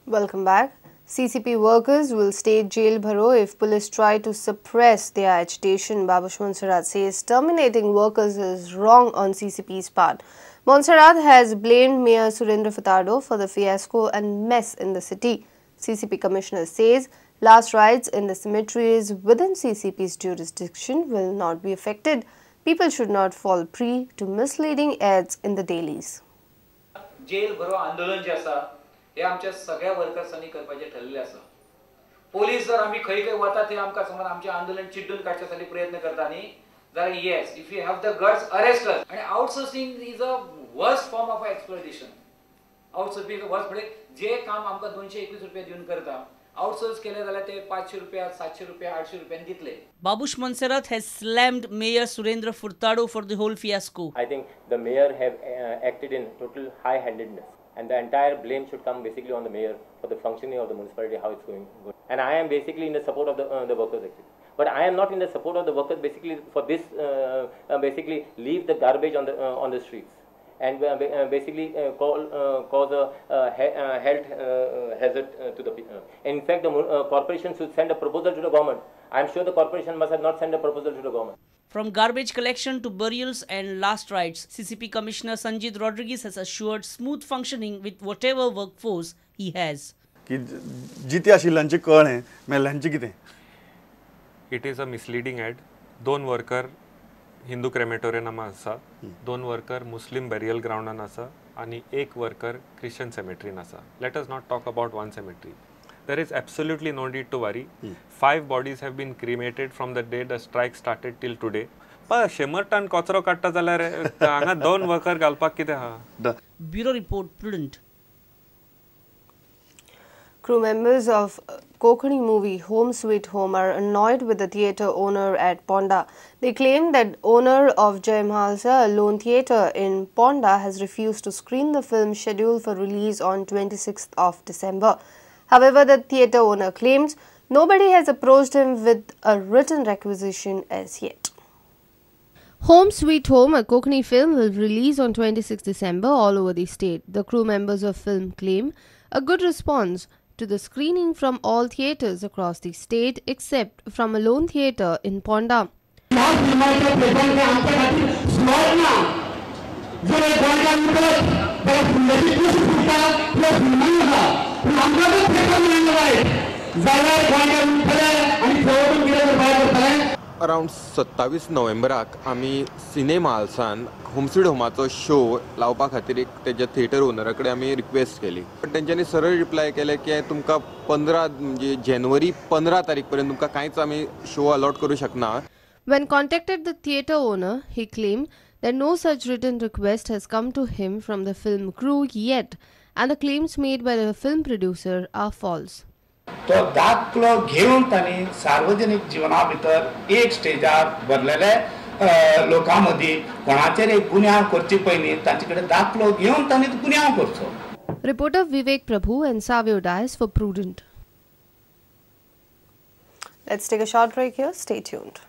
Welcome back. CCP workers will stay jail bharo if police try to suppress their agitation. Babush Monserrate says terminating workers is wrong on CCP's part. Monserrate has blamed Mayor Surendra Furtado for the fiasco and mess in the city. CCP Commissioner says last rites in the cemeteries within CCP's jurisdiction will not be affected. People should not fall prey to misleading ads in the dailies. Jail bharo andolan जे आसा हे आमच्या सगळ्या वर्कर्सांनी करपाचे ठरलेले आसा. Police जर आमी खंय खंय वता ते आमकां समज आमचे आंदोलन चिड्डून काडच्यासाठी प्रयत्न करता न्ही जाल्यार yes if you have the guts arrest us. आणि outsourcing is a worst form of exploitation. Outsourcing worst म्हणजे जे काम आमकां 221 रुपया दिवन करता आउटसोर्स केले जाल्यार ते 500 रुपया 700 रुपया 800 रुपयांनी दितले. Babush Monserrate has slammed Mayor Surendra Furtado for the whole fiasco. I think the mayor have acted in total high-handedness, and the entire blame should come basically on the mayor for the functioning of the municipality, how it's going good. And I am basically in the support of the workers actually. But I am not in the support of the workers basically for this basically leave the garbage on the streets and basically cause a health hazard to the people. In fact, the corporation should send a proposal to the government. I am sure the corporation must have not sent a proposal to the government. From garbage collection to burials and last rites, CCP Commissioner Sanjit Rodriguez has assured smooth functioning with whatever workforce he has. It is a misleading ad. 2 worker Hindu crematorium आसा, 2 worker Muslim burial ground आसा, आणि 1 worker Christian cemetery आसा. Let us not talk about one cemetery. There is absolutely no need to worry. 5 bodies have been cremated from the day the strike started till today. But 100 ton कचरो काडटा जाल्यार हांगा 2 worker घालपाक कितें आहा? Bureau report Prudent. Crew members of Konkani movie Home Sweet Home are annoyed with the theatre owner at Ponda. They claim that owner of Jai Mahalsa Lone Theatre in Ponda has refused to screen the film scheduled for release on 26th of December. However, the theatre owner claims nobody has approached him with a written requisition as yet. Home Sweet Home, a Konkani film, will release on 26th December all over the state. The crew members of film claim a good response to the screening from all theatres across the state except from a lone theatre in Ponda. Around 27 नोव्हेंबराक आमी cinema हॉल्सान home sweet होमाचो show लावपा खातीर एक तेजे theatre ओनरा कडेन आमी request केली. पण तेंच्यांनी सरळ रिप्लाय केले की तुमकां 15 म्हणजे जानेवारी 15 तारीख पर्यंत तुमकां कांयच आमी शो अलॉट करूं शकना. When contacted the theatre owner, he claimed that no such written request has come to him from the film crew yet, and the claims made by the film producer are false. तो दाखलो घेऊन तांणी सार्वजनिक जीवना भितर एक स्टेजार भरलेले लोकांमदी कोणाचेर एक गुन्यांव करची पयली तांचे कडेन दाखलो घेऊन तांणी गुन्यांव करचो. Reporter Vivek Prabhu and Savio Dias for Prudent. Let's take a short break here. Stay tuned.